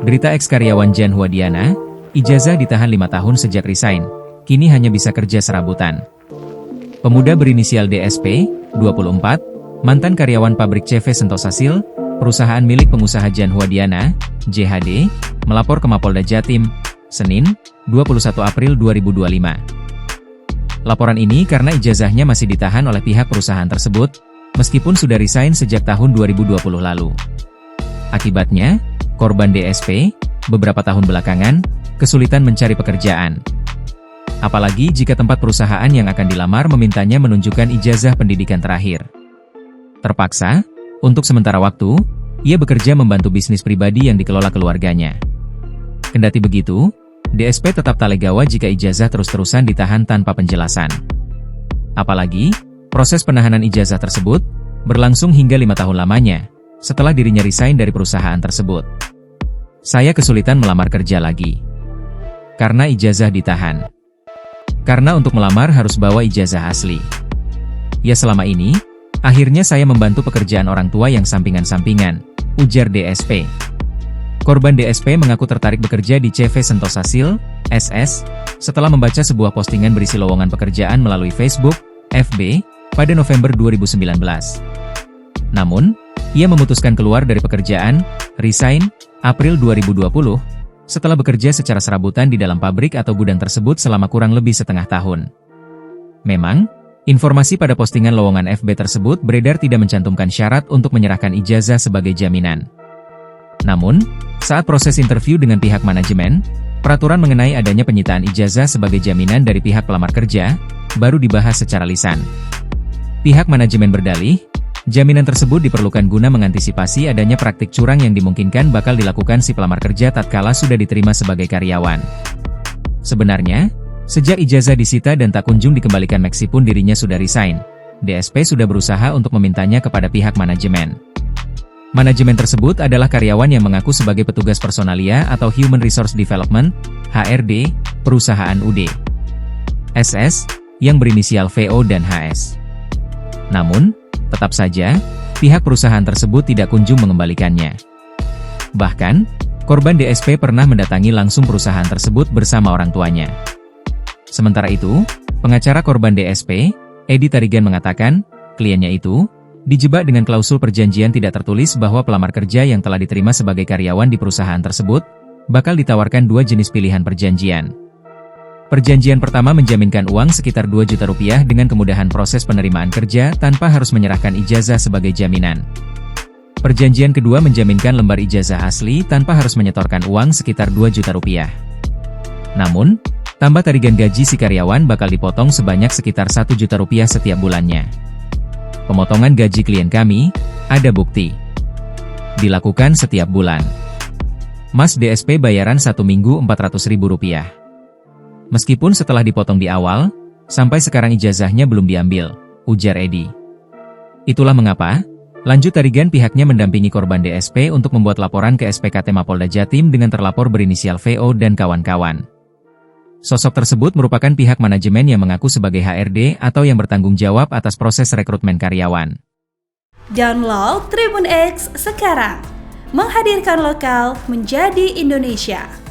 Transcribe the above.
Berita eks-karyawan Jan Huadiana, ijazah ditahan 5 tahun sejak resign, kini hanya bisa kerja serabutan. Pemuda berinisial DSP, 24, mantan karyawan pabrik CV Sentosa Sil, perusahaan milik pengusaha Jan Huadiana, JHD, melapor ke Mapolda Jatim, Senin, 21 April 2025. Laporan ini karena ijazahnya masih ditahan oleh pihak perusahaan tersebut, meskipun sudah resign sejak tahun 2020 lalu. Akibatnya, korban DSP, beberapa tahun belakangan, kesulitan mencari pekerjaan. Apalagi jika tempat perusahaan yang akan dilamar memintanya menunjukkan ijazah pendidikan terakhir. Terpaksa, untuk sementara waktu, ia bekerja membantu bisnis pribadi yang dikelola keluarganya. Kendati begitu, DSP tetap tak legawa jika ijazah terus-terusan ditahan tanpa penjelasan. Apalagi, proses penahanan ijazah tersebut berlangsung hingga 5 tahun lamanya, setelah dirinya resign dari perusahaan tersebut. Saya kesulitan melamar kerja lagi. Karena ijazah ditahan. Karena untuk melamar harus bawa ijazah asli. Ya selama ini, akhirnya saya membantu pekerjaan orang tua yang sampingan-sampingan, ujar DSP. Korban DSP mengaku tertarik bekerja di CV Sentosa Sil, SS, setelah membaca sebuah postingan berisi lowongan pekerjaan melalui Facebook, FB, pada November 2019. Namun, ia memutuskan keluar dari pekerjaan, resign, April 2020, setelah bekerja secara serabutan di dalam pabrik atau gudang tersebut selama kurang lebih setengah tahun. Memang, informasi pada postingan lowongan FB tersebut beredar tidak mencantumkan syarat untuk menyerahkan ijazah sebagai jaminan. Namun, saat proses interview dengan pihak manajemen, peraturan mengenai adanya penyitaan ijazah sebagai jaminan dari pihak pelamar kerja, baru dibahas secara lisan. Pihak manajemen berdalih, jaminan tersebut diperlukan guna mengantisipasi adanya praktik curang yang dimungkinkan bakal dilakukan si pelamar kerja tatkala sudah diterima sebagai karyawan. Sebenarnya, sejak ijazah disita dan tak kunjung dikembalikan meskipun dirinya sudah resign, DSP sudah berusaha untuk memintanya kepada pihak manajemen. Manajemen tersebut adalah karyawan yang mengaku sebagai petugas personalia atau Human Resource Development, HRD, perusahaan UD. SS, yang berinisial VO dan HS. Namun, tetap saja, pihak perusahaan tersebut tidak kunjung mengembalikannya. Bahkan, korban DSP pernah mendatangi langsung perusahaan tersebut bersama orang tuanya. Sementara itu, pengacara korban DSP, Edi Tarigan mengatakan, kliennya itu dijebak dengan klausul perjanjian tidak tertulis bahwa pelamar kerja yang telah diterima sebagai karyawan di perusahaan tersebut bakal ditawarkan 2 jenis pilihan perjanjian. Perjanjian pertama menjaminkan uang sekitar 2 juta rupiah dengan kemudahan proses penerimaan kerja tanpa harus menyerahkan ijazah sebagai jaminan. Perjanjian kedua menjaminkan lembar ijazah asli tanpa harus menyetorkan uang sekitar 2 juta rupiah. Namun, tambah tarigan gaji si karyawan bakal dipotong sebanyak sekitar 1 juta rupiah setiap bulannya. Pemotongan gaji klien kami, ada bukti. Dilakukan setiap bulan. Mas DSP bayaran 1 minggu Rp400.000. Meskipun setelah dipotong di awal, sampai sekarang ijazahnya belum diambil, ujar Edi. Itulah mengapa, lanjut Tarigan pihaknya mendampingi korban DSP untuk membuat laporan ke SPKT Mapolda Jatim dengan terlapor berinisial VO dan kawan-kawan. Sosok tersebut merupakan pihak manajemen yang mengaku sebagai HRD atau yang bertanggung jawab atas proses rekrutmen karyawan. Download Tribun X sekarang, menghadirkan lokal menjadi Indonesia.